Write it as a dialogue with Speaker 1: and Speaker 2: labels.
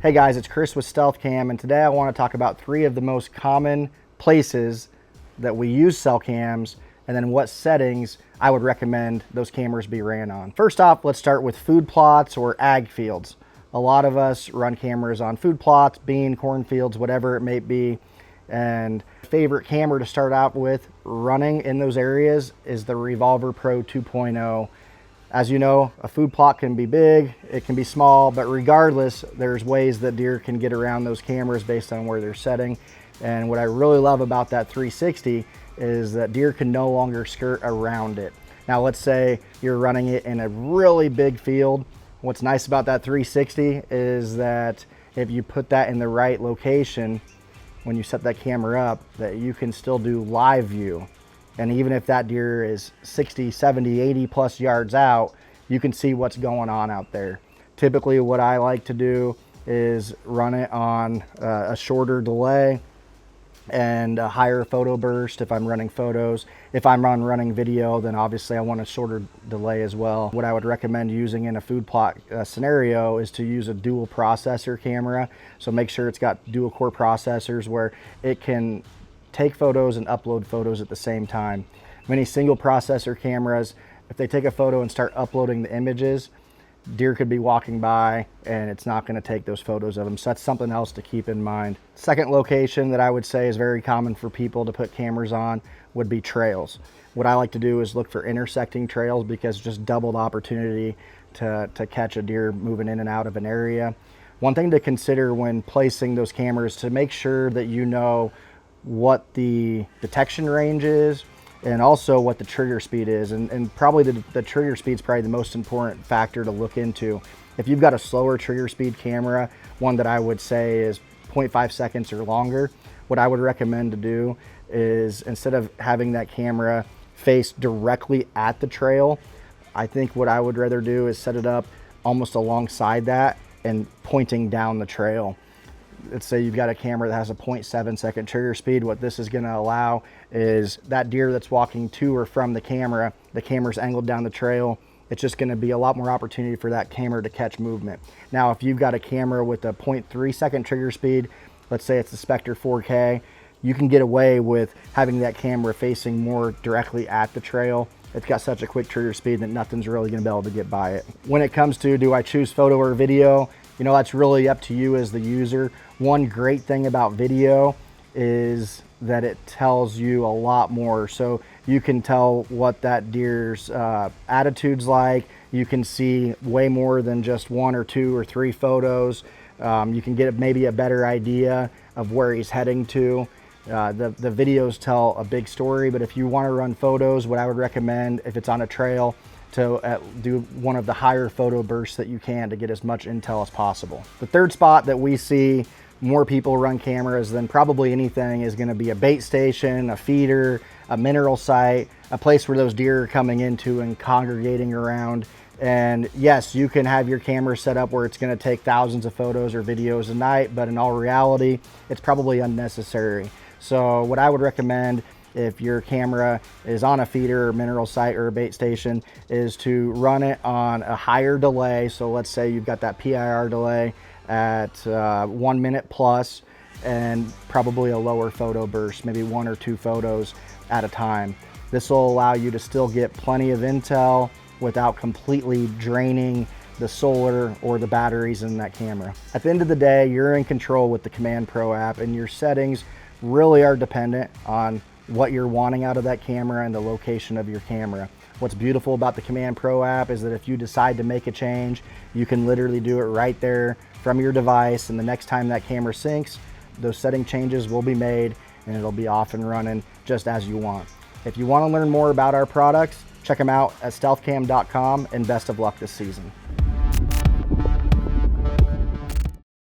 Speaker 1: Hey guys, it's Chris with StealthCam, and today I want to talk about 3 of the most common places that we use cell cams, and then what settings I would recommend those cameras be ran on. First off, let's start with food plots or ag fields. A lot of us run cameras on food plots, bean, cornfields, whatever it may be. And favorite camera to start out with running in those areas is the Revolver Pro 2.0. As you know, a food plot can be big, it can be small, but regardless, there's ways that deer can get around those cameras based on where they're setting. And what I really love about that 360 is that deer can no longer skirt around it. Now, let's say you're running it in a really big field. What's nice about that 360 is that if you put that in the right location, when you set that camera up, that you can still do live view. And even if that deer is 60, 70, 80 plus yards out, you can see what's going on out there. Typically what I like to do is run it on a shorter delay and a higher photo burst if I'm running photos. If I'm running video, then obviously I want a shorter delay as well. What I would recommend using in a food plot scenario is to use a dual processor camera. So make sure it's got dual core processors where it can take photos and upload photos at the same time. Many single processor cameras, if they take a photo and start uploading the images, deer could be walking by and it's not going to take those photos of them. So that's something else to keep in mind. Second location that I would say is very common for people to put cameras on would be trails. What I like to do is look for intersecting trails because just double the opportunity to catch a deer moving in and out of an area. One thing to consider when placing those cameras to make sure that you know what the detection range is and also what the trigger speed is, and probably the trigger speed is probably the most important factor to look into. If you've got a slower trigger speed camera, one that I would say is 0.5 seconds or longer, what I would recommend to do is instead of having that camera face directly at the trail, I think what I would rather do is set it up almost alongside that and pointing down the trail. Let's say you've got a camera that has a 0.7 second trigger speed. What this is going to allow is that deer that's walking to or from the camera's angled down the trail. It's just going to be a lot more opportunity for that camera to catch movement. Now, if you've got a camera with a 0.3 second trigger speed, let's say it's the Spectre 4K, you can get away with having that camera facing more directly at the trail. It's got such a quick trigger speed that nothing's really going to be able to get by it. When it comes to do I choose photo or video, you know, that's really up to you as the user. One great thing about video is that it tells you a lot more. So you can tell what that deer's attitude's like. You can see way more than just 1 or 2 or 3 photos. You can get maybe a better idea of where he's heading to. The videos tell a big story, but if you want to run photos, what I would recommend if it's on a trail, to do one of the higher photo bursts that you can to get as much intel as possible. The third spot that we see more people run cameras than probably anything is going to be a bait station, a feeder, a mineral site, a place where those deer are coming into and congregating around. And yes, you can have your camera set up where it's going to take thousands of photos or videos a night, but in all reality, it's probably unnecessary. So what I would recommend if your camera is on a feeder or mineral site or a bait station is to run it on a higher delay. So let's say you've got that PIR delay at 1 minute plus and probably a lower photo burst, maybe 1 or 2 photos at a time. This will allow you to still get plenty of intel without completely draining the solar or the batteries in that camera. At the end of the day, you're in control with the Command Pro app, and your settings really are dependent on what you're wanting out of that camera and the location of your camera. What's beautiful about the Command Pro app is that if you decide to make a change, you can literally do it right there from your device, and the next time that camera syncs, those setting changes will be made and it'll be off and running just as you want. If you want to learn more about our products, check them out at stealthcam.com, and best of luck this season.